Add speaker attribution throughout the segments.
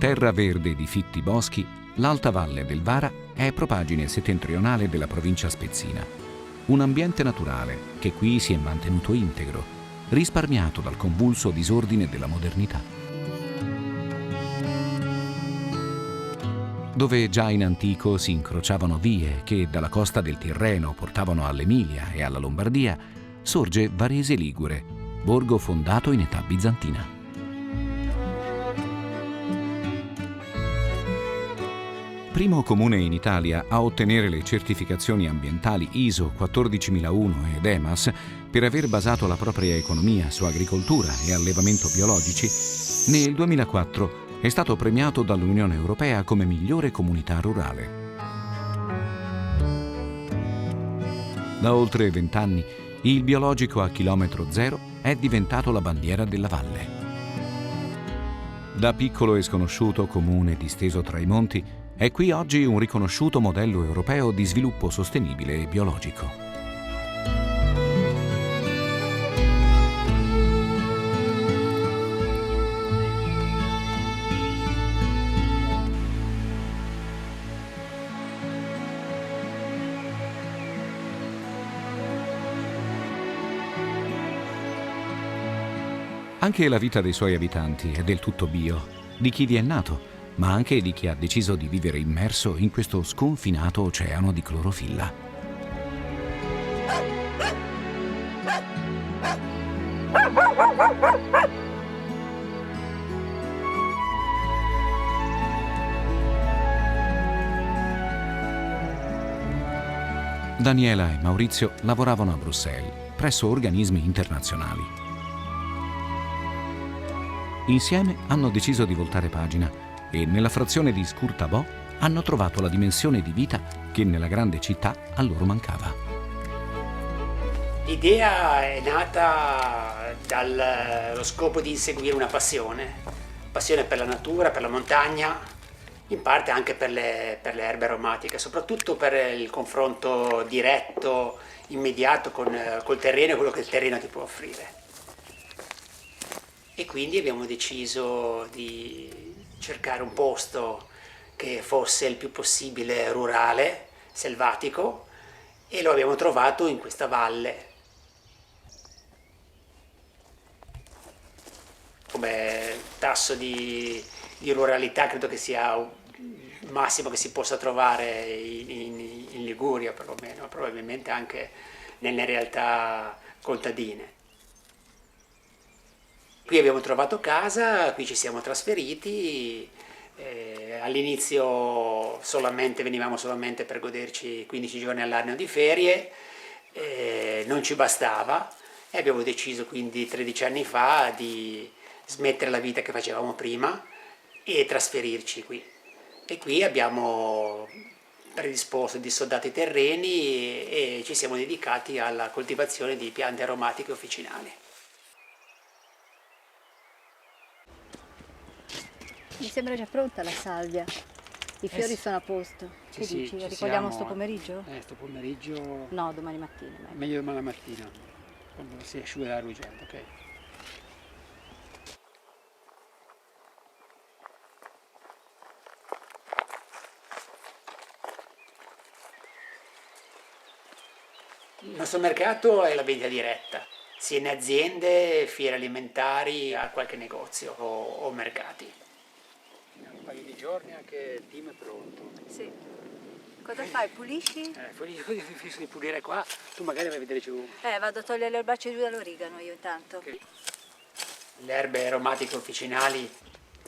Speaker 1: Terra verde di fitti boschi, l'alta valle del Vara è propagine settentrionale della provincia spezzina. Un ambiente naturale che qui si è mantenuto integro, risparmiato dal convulso disordine della modernità. Dove già in antico si incrociavano vie che dalla costa del Tirreno portavano all'Emilia e alla Lombardia, sorge Varese Ligure, borgo fondato in età bizantina. Primo comune in Italia a ottenere le certificazioni ambientali ISO 14001 ed EMAS per aver basato la propria economia su agricoltura e allevamento biologici, nel 2004 è stato premiato dall'Unione Europea come migliore comunità rurale. Da oltre 20 anni, il biologico a chilometro zero è diventato la bandiera della valle. Da piccolo e sconosciuto comune disteso tra i monti, è qui oggi un riconosciuto modello europeo di sviluppo sostenibile e biologico. Anche la vita dei suoi abitanti è del tutto bio, di chi vi è nato, ma anche di chi ha deciso di vivere immerso in questo sconfinato oceano di clorofilla. Daniela e Maurizio lavoravano a Bruxelles, presso organismi internazionali. Insieme hanno deciso di voltare pagina e nella frazione di Scurtabò hanno trovato la dimensione di vita che nella grande città a loro mancava.
Speaker 2: L'idea è nata dallo scopo di inseguire una passione per la natura, per la montagna, in parte anche per le erbe aromatiche, soprattutto per il confronto diretto, immediato col terreno e quello che il terreno ti può offrire. E quindi abbiamo deciso di cercare un posto che fosse il più possibile rurale, selvatico, e lo abbiamo trovato in questa valle. Come tasso di ruralità credo che sia il massimo che si possa trovare in Liguria, perlomeno, probabilmente anche nelle realtà contadine. Qui abbiamo trovato casa, qui ci siamo trasferiti, all'inizio venivamo solamente per goderci 15 giorni all'anno di ferie, non ci bastava e abbiamo deciso quindi 13 anni fa di smettere la vita che facevamo prima e trasferirci qui. E qui abbiamo predisposto, dissodato i terreni e ci siamo dedicati alla coltivazione di piante aromatiche officinali.
Speaker 3: Mi sembra già pronta la salvia, i fiori sono a posto. Che
Speaker 2: sì,
Speaker 3: dici?
Speaker 2: ci
Speaker 3: Ricordiamo
Speaker 2: siamo.
Speaker 3: sto pomeriggio?
Speaker 2: Sto pomeriggio.
Speaker 3: No, domani mattina.
Speaker 2: Meglio domani mattina, quando si asciuga la ruggente, ok? Il nostro mercato è la vendita diretta, sia in aziende, fiere alimentari, a qualche negozio o mercati. Un paio di giorni anche il team è pronto.
Speaker 3: Sì. Cosa fai? Pulisci?
Speaker 2: Finisco di pulire qua, tu magari vai a vedere giù.
Speaker 3: Vado a togliere le erbacce giù dall'origano io intanto.
Speaker 2: Okay. Le erbe aromatiche officinali,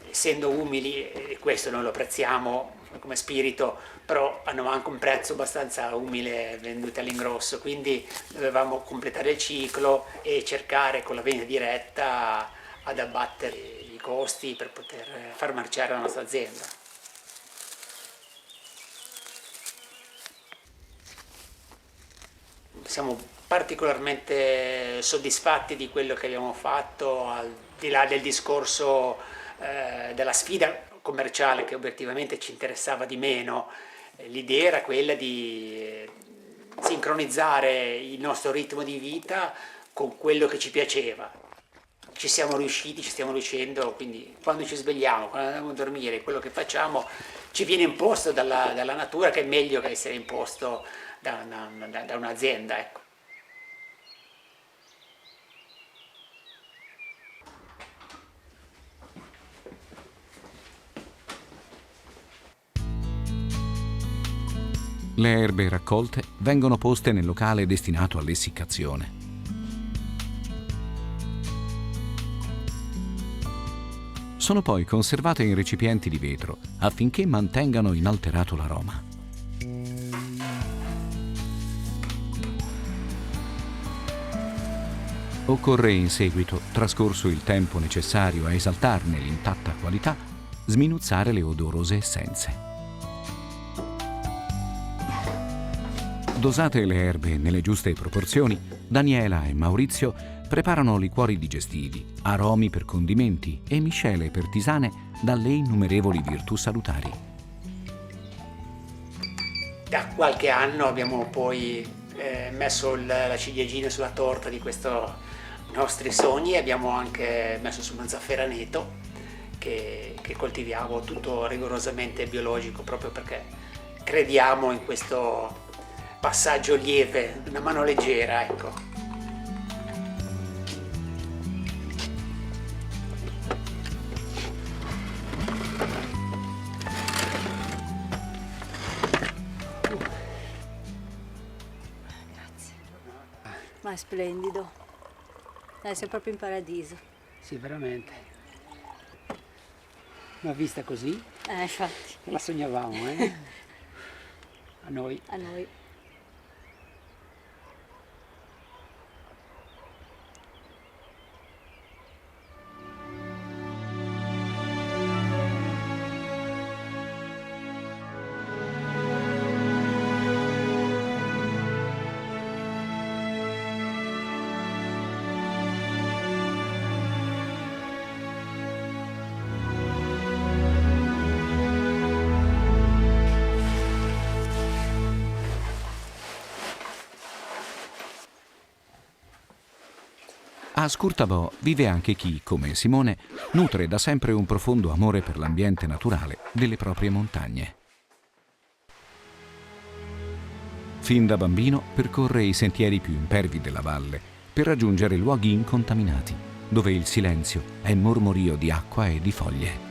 Speaker 2: essendo umili, e questo noi lo apprezziamo come spirito, però hanno anche un prezzo abbastanza umile vendute all'ingrosso, quindi dovevamo completare il ciclo e cercare con la vendita diretta ad abbattere i costi per poter far marciare la nostra azienda. Siamo particolarmente soddisfatti di quello che abbiamo fatto, al di là del discorso della sfida commerciale che obiettivamente ci interessava di meno. L'idea era quella di sincronizzare il nostro ritmo di vita con quello che ci piaceva. ci siamo riusciti, ci stiamo riuscendo, quindi quando ci svegliamo, quando andiamo a dormire, quello che facciamo ci viene imposto dalla natura, che è meglio che essere imposto da un'azienda, ecco.
Speaker 1: Le erbe raccolte vengono poste nel locale destinato all'essiccazione. Sono poi conservate in recipienti di vetro affinché mantengano inalterato l'aroma. Occorre in seguito, trascorso il tempo necessario a esaltarne l'intatta qualità, sminuzzare le odorose essenze. Dosate le erbe nelle giuste proporzioni, Daniela e Maurizio preparano liquori digestivi, aromi per condimenti e miscele per tisane dalle innumerevoli virtù salutari.
Speaker 2: Da qualche anno abbiamo poi messo la ciliegina sulla torta di questi nostri sogni e abbiamo anche messo su uno zafferanoto che coltiviamo, tutto rigorosamente biologico, proprio perché crediamo in questo passaggio lieve, una mano leggera, ecco.
Speaker 3: Grazie. Ma è splendido. Sei proprio in paradiso.
Speaker 2: Sì, veramente. Una vista così?
Speaker 3: Infatti.
Speaker 2: La sognavamo, eh? A noi.
Speaker 3: A noi.
Speaker 1: A Scurtavò vive anche chi, come Simone, nutre da sempre un profondo amore per l'ambiente naturale delle proprie montagne. Fin da bambino percorre i sentieri più impervi della valle per raggiungere luoghi incontaminati, dove il silenzio è mormorio di acqua e di foglie.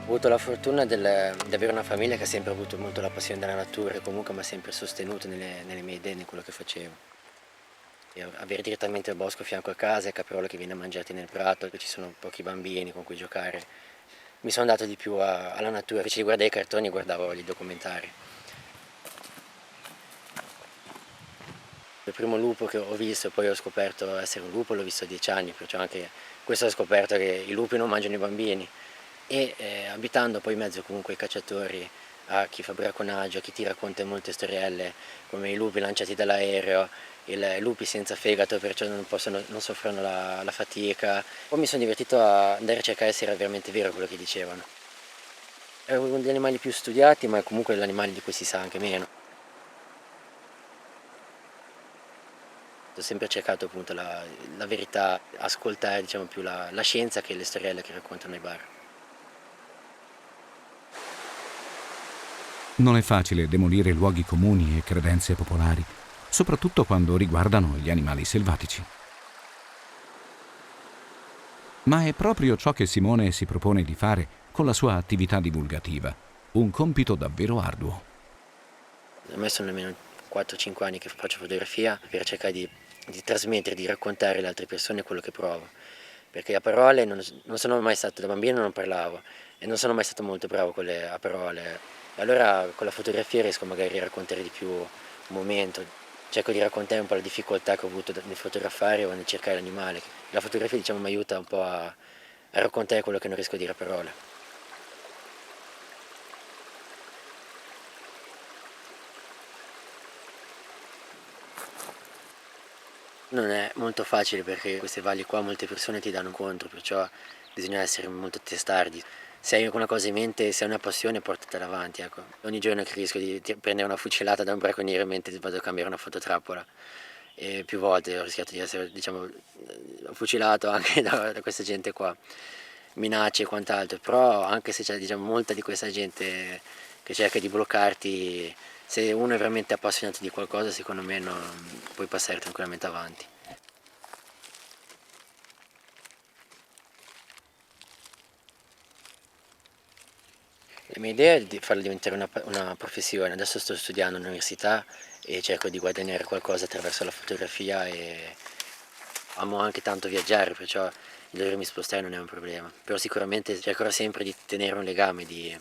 Speaker 4: Ho avuto la fortuna di avere una famiglia che ha sempre avuto molto la passione della natura e comunque mi ha sempre sostenuto nelle mie idee, in quello che facevo. E avere direttamente il bosco a fianco a casa e il capriolo che viene a mangiarti nel prato, ci sono pochi bambini con cui giocare. Mi sono dato di più alla natura, invece di guardare i cartoni guardavo i documentari. Il primo lupo che ho visto e poi ho scoperto essere un lupo l'ho visto a 10 anni, perciò anche questo ho scoperto che i lupi non mangiano i bambini. E abitando poi in mezzo comunque ai cacciatori, a chi fa bracconaggio, a chi ti racconta molte storielle come i lupi lanciati dall'aereo, i lupi senza fegato perciò non soffrono la fatica. Poi mi sono divertito a andare a cercare se era veramente vero quello che dicevano. È uno degli animali più studiati, ma è comunque l'animale di cui si sa anche meno. Ho sempre cercato appunto la verità, ascoltare diciamo più la scienza che le storielle che raccontano ai bar.
Speaker 1: Non è facile demolire luoghi comuni e credenze popolari, soprattutto quando riguardano gli animali selvatici. Ma è proprio ciò che Simone si propone di fare con la sua attività divulgativa, un compito davvero arduo.
Speaker 4: A me sono almeno 4-5 anni che faccio fotografia per cercare di trasmettere, di raccontare alle altre persone quello che provo. Perché a parole non sono mai stato, da bambino non parlavo e non sono mai stato molto bravo a parole. Allora con la fotografia riesco magari a raccontare di più un momento, cerco di raccontare un po' la difficoltà che ho avuto nel fotografare o nel cercare l'animale. La fotografia diciamo mi aiuta un po' a raccontare quello che non riesco a dire a parole. Non è molto facile perché queste valli qua molte persone ti danno contro, perciò bisogna essere molto testardi. se hai una cosa in mente, se hai una passione, portatela avanti, ecco. Ogni giorno che rischio di prendere una fucilata da un bracconiere mentre vado a cambiare una fototrappola. E più volte ho rischiato di essere, diciamo, fucilato anche da questa gente qua, minacce e quant'altro, però anche se c'è, diciamo, molta di questa gente che cerca di bloccarti, se uno è veramente appassionato di qualcosa, secondo me puoi passare tranquillamente avanti. La mia idea è di farlo diventare una professione. Adesso sto studiando all'università e cerco di guadagnare qualcosa attraverso la fotografia e amo anche tanto viaggiare, perciò il dovermi spostare non è un problema. Però sicuramente cercherò sempre di tenere un legame, di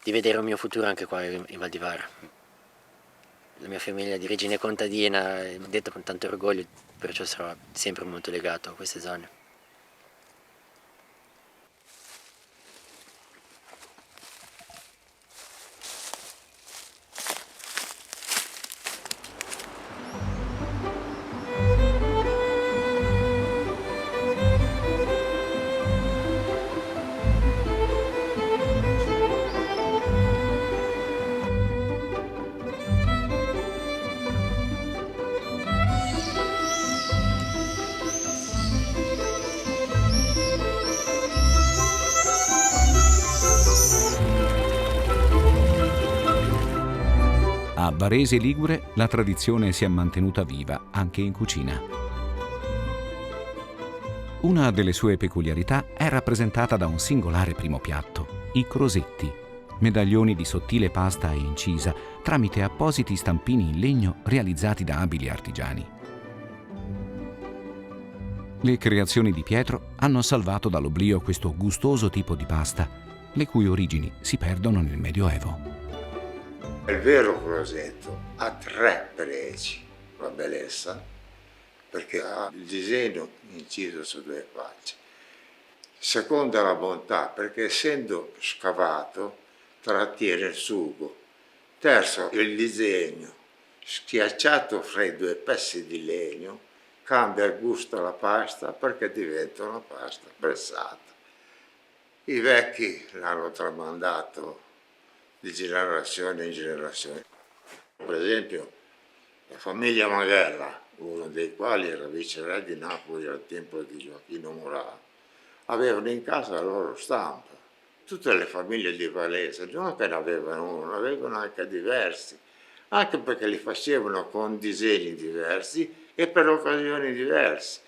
Speaker 4: vedere un mio futuro anche qua in Val di Vara. La mia famiglia di origine contadina, detto con tanto orgoglio, perciò sarò sempre molto legato a queste zone.
Speaker 1: A Varese Ligure la tradizione si è mantenuta viva anche in cucina. Una delle sue peculiarità è rappresentata da un singolare primo piatto, i crosetti, medaglioni di sottile pasta incisa tramite appositi stampini in legno realizzati da abili artigiani. Le creazioni di Pietro hanno salvato dall'oblio questo gustoso tipo di pasta, le cui origini si perdono nel Medioevo.
Speaker 5: Il vero crosetto ha 3 pregi: la bellezza, perché ha il disegno inciso su 2 facce; seconda, la bontà, perché essendo scavato trattiene il sugo; terzo, il disegno schiacciato fra i 2 pezzi di legno cambia il gusto alla pasta perché diventa una pasta pressata. I vecchi l'hanno tramandato di generazione in generazione. Per esempio la famiglia Maghella, uno dei quali era viceré di Napoli al tempo di Gioacchino Murat, avevano in casa la loro stampa. Tutte le famiglie di Varese non che ne avevano uno, avevano anche diversi, anche perché li facevano con disegni diversi e per occasioni diverse.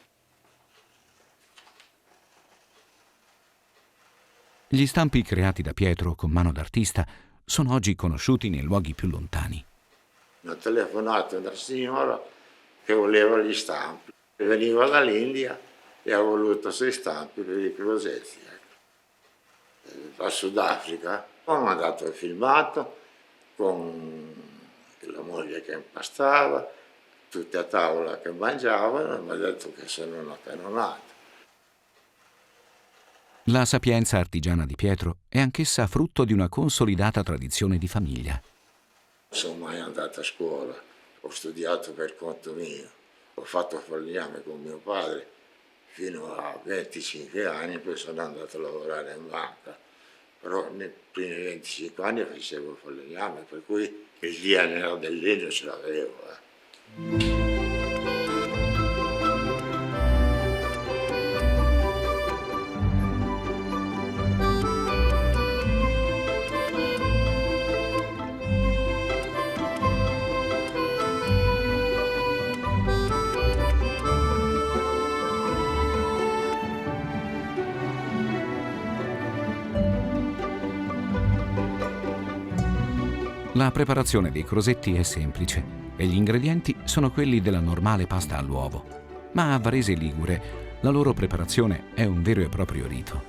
Speaker 1: Gli stampi creati da Pietro con mano d'artista sono oggi conosciuti nei luoghi più lontani.
Speaker 5: Mi ha telefonato una signora che voleva gli stampi, veniva dall'India e ha voluto 6 stampi per i crosetti. Dal Sudafrica ho mandato il filmato con la moglie che impastava, tutti a tavola che mangiavano, e mi ha detto che sono una canonata.
Speaker 1: La sapienza artigiana di Pietro è anch'essa frutto di una consolidata tradizione di famiglia.
Speaker 5: Non sono mai andato a scuola, ho studiato per conto mio, ho fatto falegname con mio padre fino a 25 anni, poi sono andato a lavorare in banca, però nei primi 25 anni facevo falegname, per cui il DNA del legno ce l'avevo.
Speaker 1: La preparazione dei crosetti è semplice e gli ingredienti sono quelli della normale pasta all'uovo, ma a Varese Ligure la loro preparazione è un vero e proprio rito.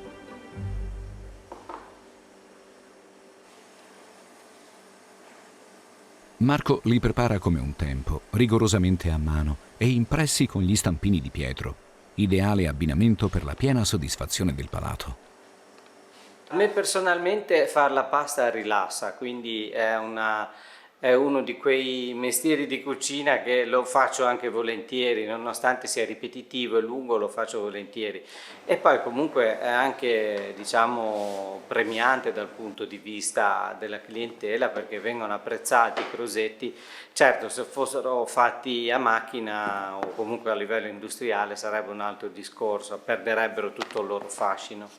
Speaker 1: Marco li prepara come un tempo, rigorosamente a mano e impressi con gli stampini di Pietro, ideale abbinamento per la piena soddisfazione del palato.
Speaker 6: A me personalmente fare la pasta rilassa, quindi è È uno di quei mestieri di cucina che lo faccio anche volentieri, nonostante sia ripetitivo e lungo, lo faccio volentieri. E poi comunque è anche, diciamo, premiante dal punto di vista della clientela, perché vengono apprezzati i crosetti. Certo, se fossero fatti a macchina o comunque a livello industriale sarebbe un altro discorso, perderebbero tutto il loro fascino.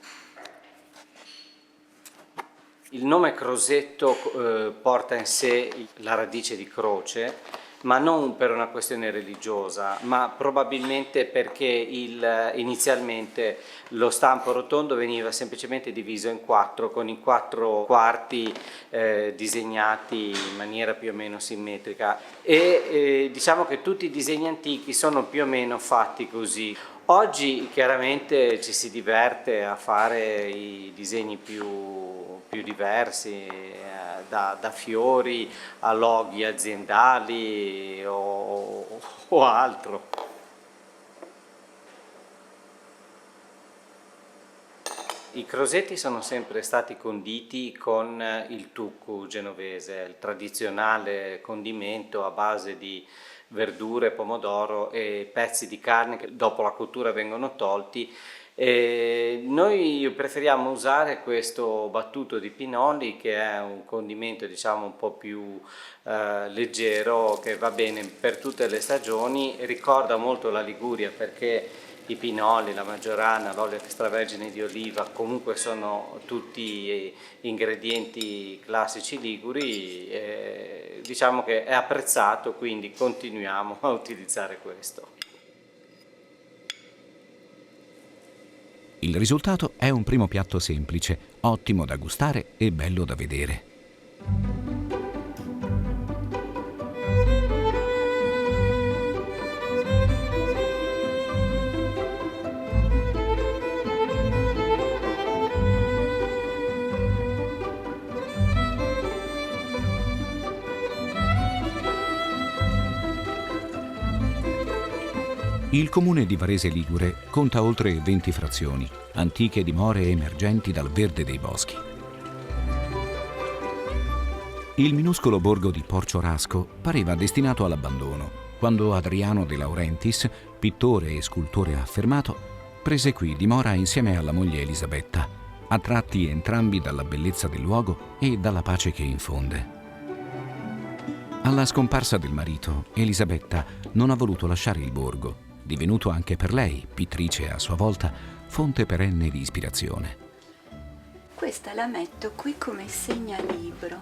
Speaker 6: Il nome Crosetto porta in sé la radice di croce, ma non per una questione religiosa, ma probabilmente perché inizialmente lo stampo rotondo veniva semplicemente diviso in 4, con i 4 quarti disegnati in maniera più o meno simmetrica, e diciamo che tutti i disegni antichi sono più o meno fatti così. Oggi chiaramente ci si diverte a fare i disegni più diversi, da fiori a loghi aziendali o altro. I crosetti sono sempre stati conditi con il tucco genovese, il tradizionale condimento a base di verdure, pomodoro e pezzi di carne che dopo la cottura vengono tolti. E noi preferiamo usare questo battuto di pinoli, che è un condimento diciamo un po' più leggero, che va bene per tutte le stagioni. Ricorda molto la Liguria perché i pinoli, la maggiorana, l'olio extravergine di oliva comunque sono tutti ingredienti classici liguri, diciamo che è apprezzato, quindi continuiamo a utilizzare questo.
Speaker 1: Il risultato è un primo piatto semplice, ottimo da gustare e bello da vedere. Il comune di Varese Ligure conta oltre 20 frazioni, antiche dimore emergenti dal verde dei boschi. Il minuscolo borgo di Porciorasco pareva destinato all'abbandono, quando Adriano De Laurentiis, pittore e scultore affermato, prese qui dimora insieme alla moglie Elisabetta, attratti entrambi dalla bellezza del luogo e dalla pace che infonde. Alla scomparsa del marito, Elisabetta non ha voluto lasciare il borgo, divenuto anche per lei, pittrice a sua volta, fonte perenne di ispirazione.
Speaker 7: Questa la metto qui come segnalibro,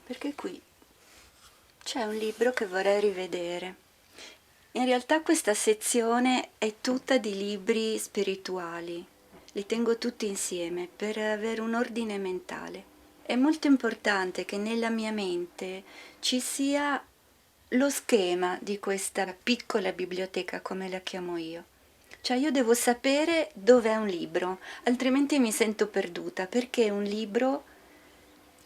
Speaker 7: perché qui c'è un libro che vorrei rivedere. In realtà questa sezione è tutta di libri spirituali, li tengo tutti insieme per avere un ordine mentale. È molto importante che nella mia mente ci sia lo schema di questa piccola biblioteca, come la chiamo io. Cioè io devo sapere dov'è un libro, altrimenti mi sento perduta, perché un libro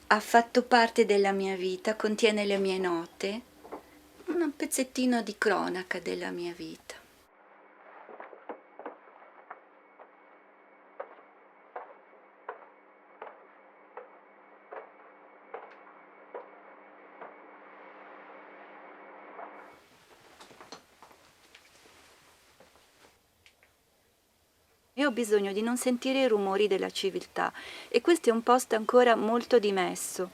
Speaker 7: ha fatto parte della mia vita, contiene le mie note, un pezzettino di cronaca della mia vita. Io ho bisogno di non sentire i rumori della civiltà e questo è un posto ancora molto dimesso.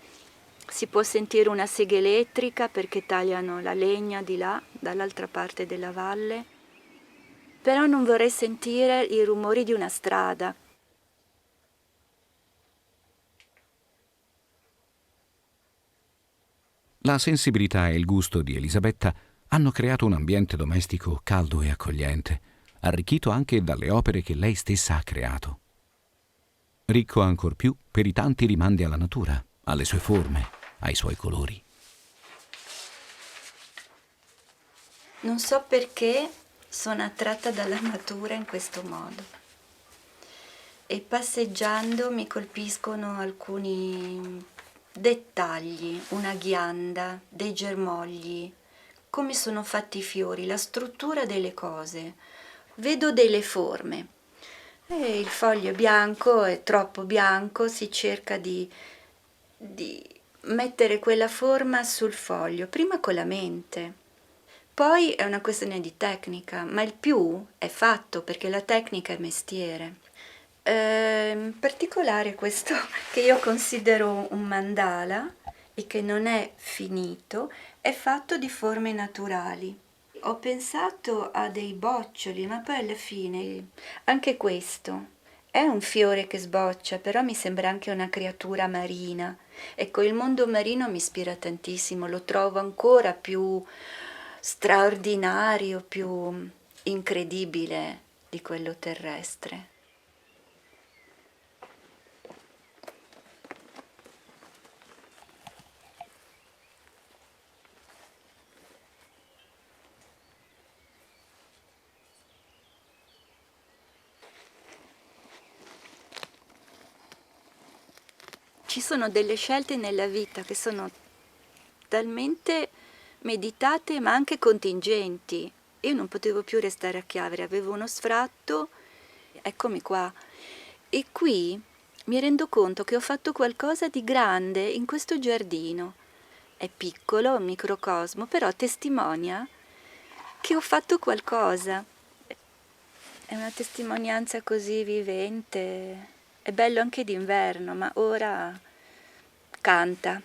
Speaker 7: Si può sentire una sega elettrica perché tagliano la legna di là, dall'altra parte della valle, però non vorrei sentire i rumori di una strada.
Speaker 1: La sensibilità e il gusto di Elisabetta hanno creato un ambiente domestico caldo e accogliente, arricchito anche dalle opere che lei stessa ha creato. Ricco ancor più per i tanti rimandi alla natura, alle sue forme, ai suoi colori.
Speaker 7: Non so perché sono attratta dalla natura in questo modo e passeggiando mi colpiscono alcuni dettagli, una ghianda, dei germogli, come sono fatti i fiori, la struttura delle cose. Vedo delle forme e il foglio è bianco, è troppo bianco, si cerca di di mettere quella forma sul foglio, prima con la mente, poi è una questione di tecnica, ma il più è fatto perché la tecnica è mestiere. In particolare questo che io considero un mandala e che non è finito, è fatto di forme naturali. Ho pensato a dei boccioli, ma poi alla fine anche questo è un fiore che sboccia, però mi sembra anche una creatura marina. Ecco, il mondo marino mi ispira tantissimo, lo trovo ancora più straordinario, più incredibile di quello terrestre. Ci sono delle scelte nella vita che sono talmente meditate ma anche contingenti. Io non potevo più restare a Chiavere, avevo uno sfratto, eccomi qua. E qui mi rendo conto che ho fatto qualcosa di grande in questo giardino. È piccolo, un microcosmo, però testimonia che ho fatto qualcosa. È una testimonianza così vivente. È bello anche d'inverno, ma ora canta.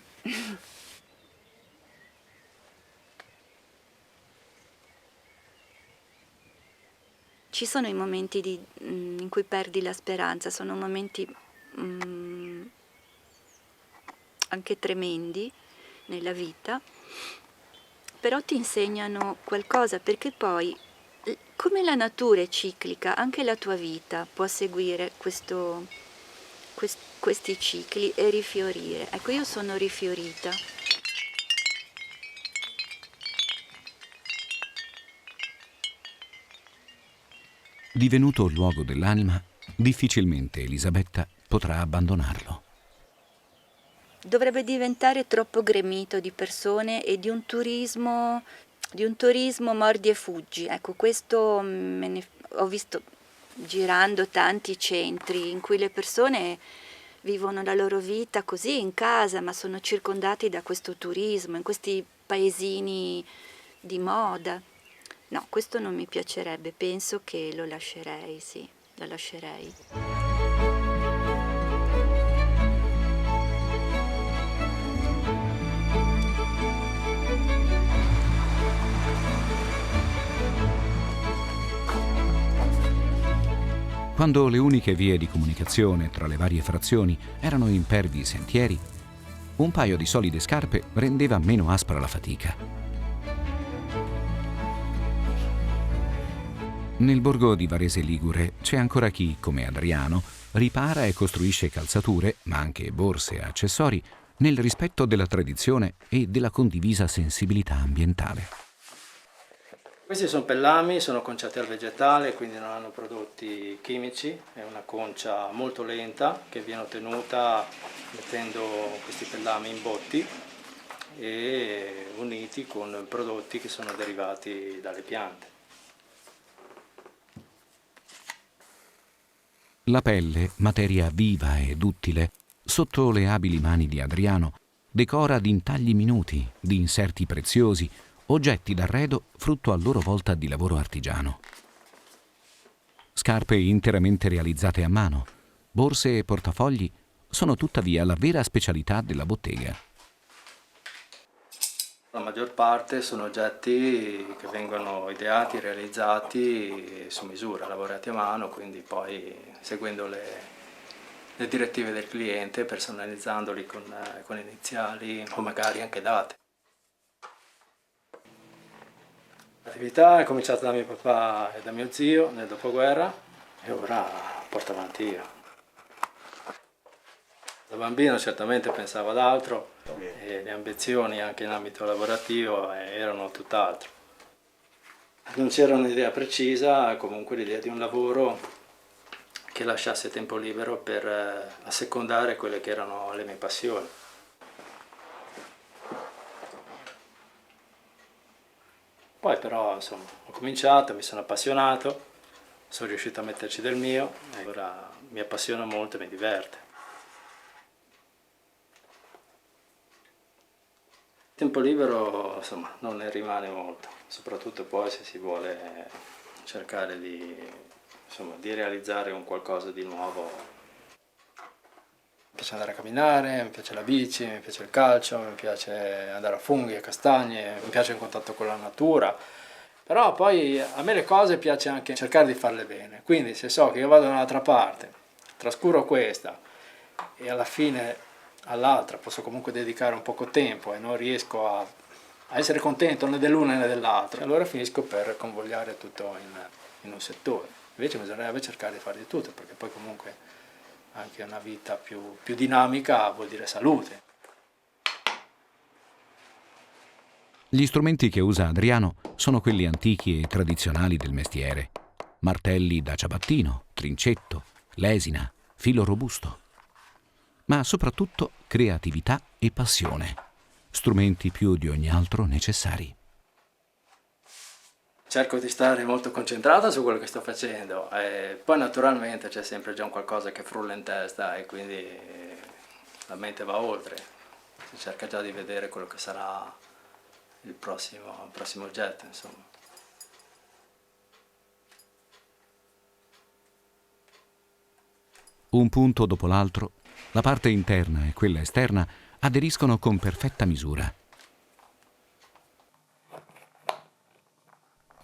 Speaker 7: Ci sono i momenti in cui perdi la speranza, sono momenti anche tremendi nella vita, però ti insegnano qualcosa perché poi, come la natura è ciclica, anche la tua vita può seguire questi cicli e rifiorire. Ecco, io sono rifiorita.
Speaker 1: Divenuto il luogo dell'anima, difficilmente Elisabetta potrà abbandonarlo.
Speaker 7: Dovrebbe diventare troppo gremito di persone e di un turismo mordi e fuggi. Ecco, questo ho visto girando tanti centri in cui le persone vivono la loro vita così in casa, ma sono circondati da questo turismo, in questi paesini di moda. No, questo non mi piacerebbe, penso che lo lascerei, sì, lo lascerei.
Speaker 1: Quando le uniche vie di comunicazione tra le varie frazioni erano impervi sentieri, un paio di solide scarpe rendeva meno aspra la fatica. Nel borgo di Varese Ligure c'è ancora chi, come Adriano, ripara e costruisce calzature, ma anche borse e accessori, nel rispetto della tradizione e della condivisa sensibilità ambientale.
Speaker 8: Questi sono pellami, sono conciati al vegetale, quindi non hanno prodotti chimici, è una concia molto lenta che viene ottenuta mettendo questi pellami in botti e uniti con prodotti che sono derivati dalle piante.
Speaker 1: La pelle, materia viva e duttile, sotto le abili mani di Adriano, decora d'intagli minuti, di inserti preziosi, oggetti d'arredo frutto a loro volta di lavoro artigiano. Scarpe interamente realizzate a mano, borse e portafogli sono tuttavia la vera specialità della bottega.
Speaker 8: La maggior parte sono oggetti che vengono ideati, realizzati su misura, lavorati a mano, quindi poi seguendo le direttive del cliente, personalizzandoli con iniziali o magari anche date. L'attività è cominciata da mio papà e da mio zio nel dopoguerra e ora porto avanti io. Da bambino certamente pensavo ad altro e le ambizioni anche in ambito lavorativo erano tutt'altro. Non c'era un'idea precisa, comunque l'idea di un lavoro che lasciasse tempo libero per assecondare quelle che erano le mie passioni. Poi però insomma ho cominciato, mi sono appassionato, sono riuscito a metterci del mio e ora mi appassiona molto e mi diverte. Tempo libero, insomma, non ne rimane molto, soprattutto poi se si vuole cercare di, insomma, di realizzare un qualcosa di nuovo. Mi piace andare a camminare, mi piace la bici, mi piace il calcio, mi piace andare a funghi, a castagne, mi piace il contatto con la natura. Però poi a me le cose piace anche cercare di farle bene, quindi se so che io vado da un'altra parte, trascuro questa e alla fine all'altra posso comunque dedicare un poco tempo e non riesco a essere contento né dell'una né dell'altra, allora finisco per convogliare tutto in un settore. Invece bisognerebbe cercare di fare di tutto, perché poi comunque anche una vita più dinamica vuol dire salute.
Speaker 1: Gli strumenti che usa Adriano sono quelli antichi e tradizionali del mestiere. Martelli da ciabattino, trincetto, lesina, filo robusto. Ma soprattutto creatività e passione, strumenti più di ogni altro necessari.
Speaker 8: Cerco di stare molto concentrato su quello che sto facendo e poi naturalmente c'è sempre già un qualcosa che frulla in testa e quindi la mente va oltre, si cerca già di vedere quello che sarà il prossimo oggetto, insomma.
Speaker 1: Un punto dopo l'altro, la parte interna e quella esterna aderiscono con perfetta misura.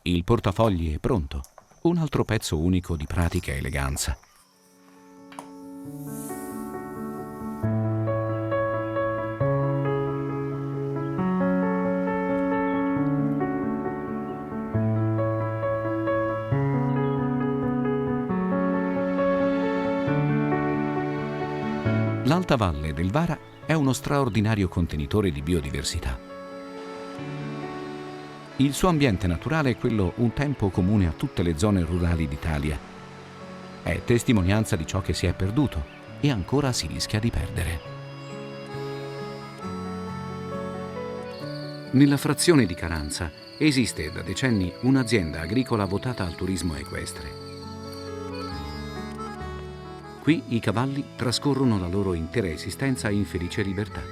Speaker 1: Il portafogli è pronto, un altro pezzo unico di pratica eleganza. L'Alta Valle del Vara è uno straordinario contenitore di biodiversità. Il suo ambiente naturale è quello un tempo comune a tutte le zone rurali d'Italia. È testimonianza di ciò che si è perduto e ancora si rischia di perdere. Nella frazione di Caranza esiste da decenni un'azienda agricola votata al turismo equestre. Qui i cavalli trascorrono la loro intera esistenza in felice libertà.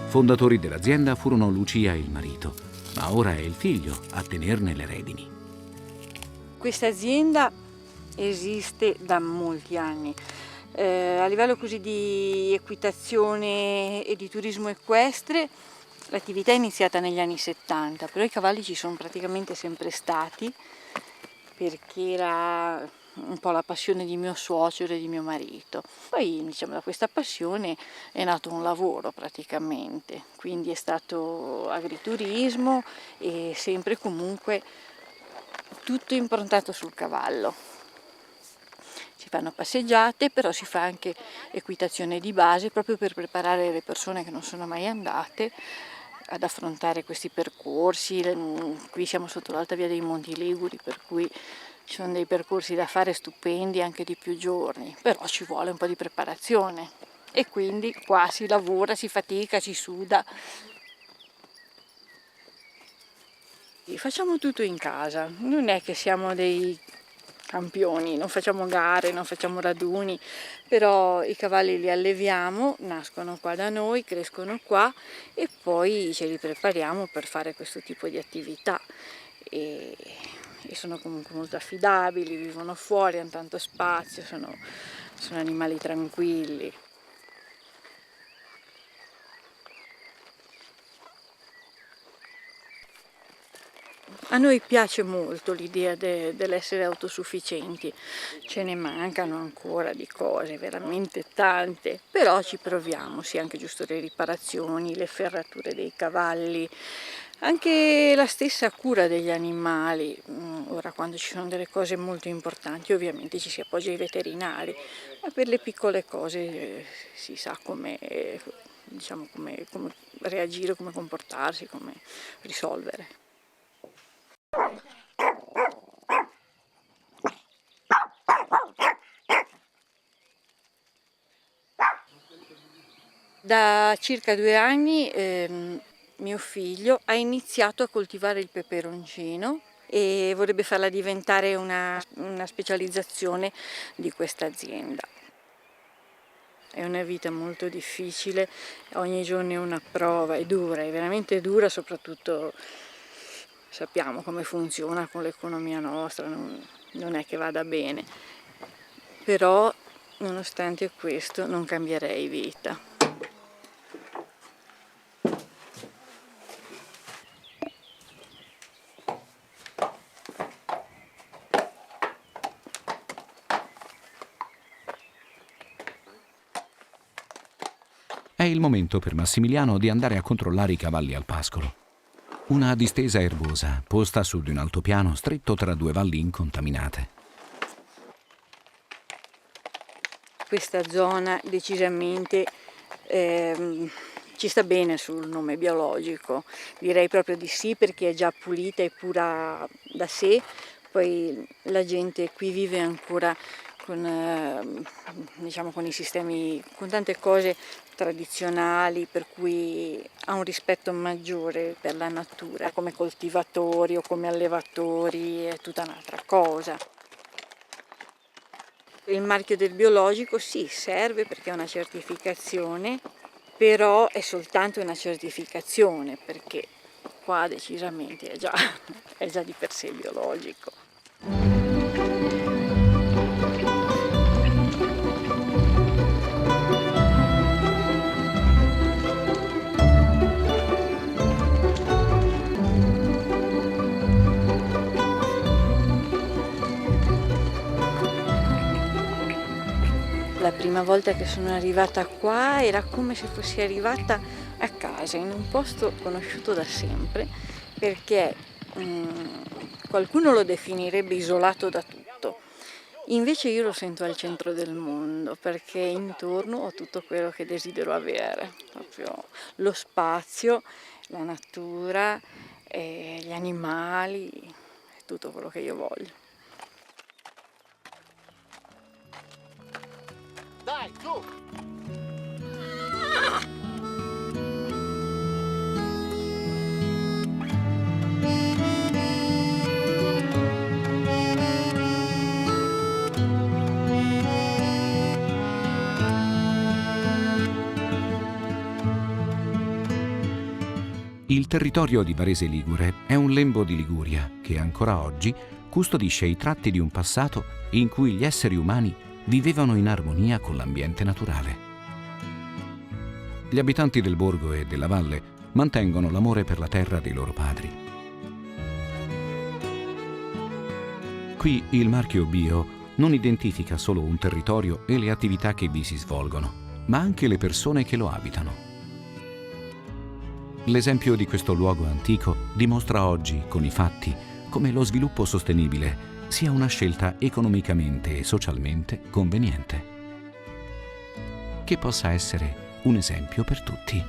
Speaker 1: Fondatori dell'azienda furono Lucia e il marito, ma ora è il figlio a tenerne le redini.
Speaker 9: Questa azienda esiste da molti anni. A livello così di equitazione e di turismo equestre, l'attività è iniziata negli anni 70, però i cavalli ci sono praticamente sempre stati, perché era un po' la passione di mio suocero e di mio marito. Poi, diciamo, da questa passione è nato un lavoro praticamente, quindi è stato agriturismo e sempre comunque tutto improntato sul cavallo. Si fanno passeggiate, però si fa anche equitazione di base proprio per preparare le persone che non sono mai andate ad affrontare questi percorsi. Qui siamo sotto l'Alta Via dei Monti Liguri, per cui ci sono dei percorsi da fare stupendi anche di più giorni, però ci vuole un po' di preparazione e quindi qua si lavora, si fatica, si suda. Facciamo tutto in casa, non è che siamo dei campioni, non facciamo gare, non facciamo raduni, però i cavalli li alleviamo, nascono qua da noi, crescono qua e poi ce li prepariamo per fare questo tipo di attività e sono comunque molto affidabili, vivono fuori, hanno tanto spazio, sono animali tranquilli. A noi piace molto l'idea dell'essere autosufficienti, ce ne mancano ancora di cose, veramente tante, però ci proviamo, sì, anche giusto le riparazioni, le ferrature dei cavalli, anche la stessa cura degli animali. Ora quando ci sono delle cose molto importanti ovviamente ci si appoggia ai veterinari, ma per le piccole cose si sa come, diciamo, come reagire, come comportarsi, come risolvere. Da circa 2 anni mio figlio ha iniziato a coltivare il peperoncino e vorrebbe farla diventare una specializzazione di questa azienda. È una vita molto difficile, ogni giorno è una prova, è dura, è veramente dura, soprattutto sappiamo come funziona con l'economia nostra, non è che vada bene, però nonostante questo non cambierei vita.
Speaker 1: È il momento per Massimiliano di andare a controllare i cavalli al pascolo. Una distesa erbosa, posta su di un altopiano stretto tra due valli incontaminate.
Speaker 9: Questa zona decisamente ci sta bene sul nome biologico, direi proprio di sì, perché è già pulita e pura da sé, poi la gente qui vive ancora con, diciamo, con i sistemi, con tante cose tradizionali, per cui ha un rispetto maggiore per la natura, come coltivatori o come allevatori è tutta un'altra cosa. Il marchio del biologico sì, serve perché è una certificazione, però è soltanto una certificazione, perché qua decisamente è già di per sé biologico. La prima volta che sono arrivata qua era come se fossi arrivata a casa, in un posto conosciuto da sempre, perché qualcuno lo definirebbe isolato da tutto. Invece io lo sento al centro del mondo, perché intorno ho tutto quello che desidero avere, proprio lo spazio, la natura, gli animali, tutto quello che io voglio.
Speaker 10: Dai, su!
Speaker 1: Il territorio di Varese Ligure è un lembo di Liguria che ancora oggi custodisce i tratti di un passato in cui gli esseri umani vivevano in armonia con l'ambiente naturale. Gli abitanti del borgo e della valle mantengono l'amore per la terra dei loro padri. Qui il marchio Bio non identifica solo un territorio e le attività che vi si svolgono, ma anche le persone che lo abitano. L'esempio di questo luogo antico dimostra oggi, con i fatti, come lo sviluppo sostenibile sia una scelta economicamente e socialmente conveniente, che possa essere un esempio per tutti.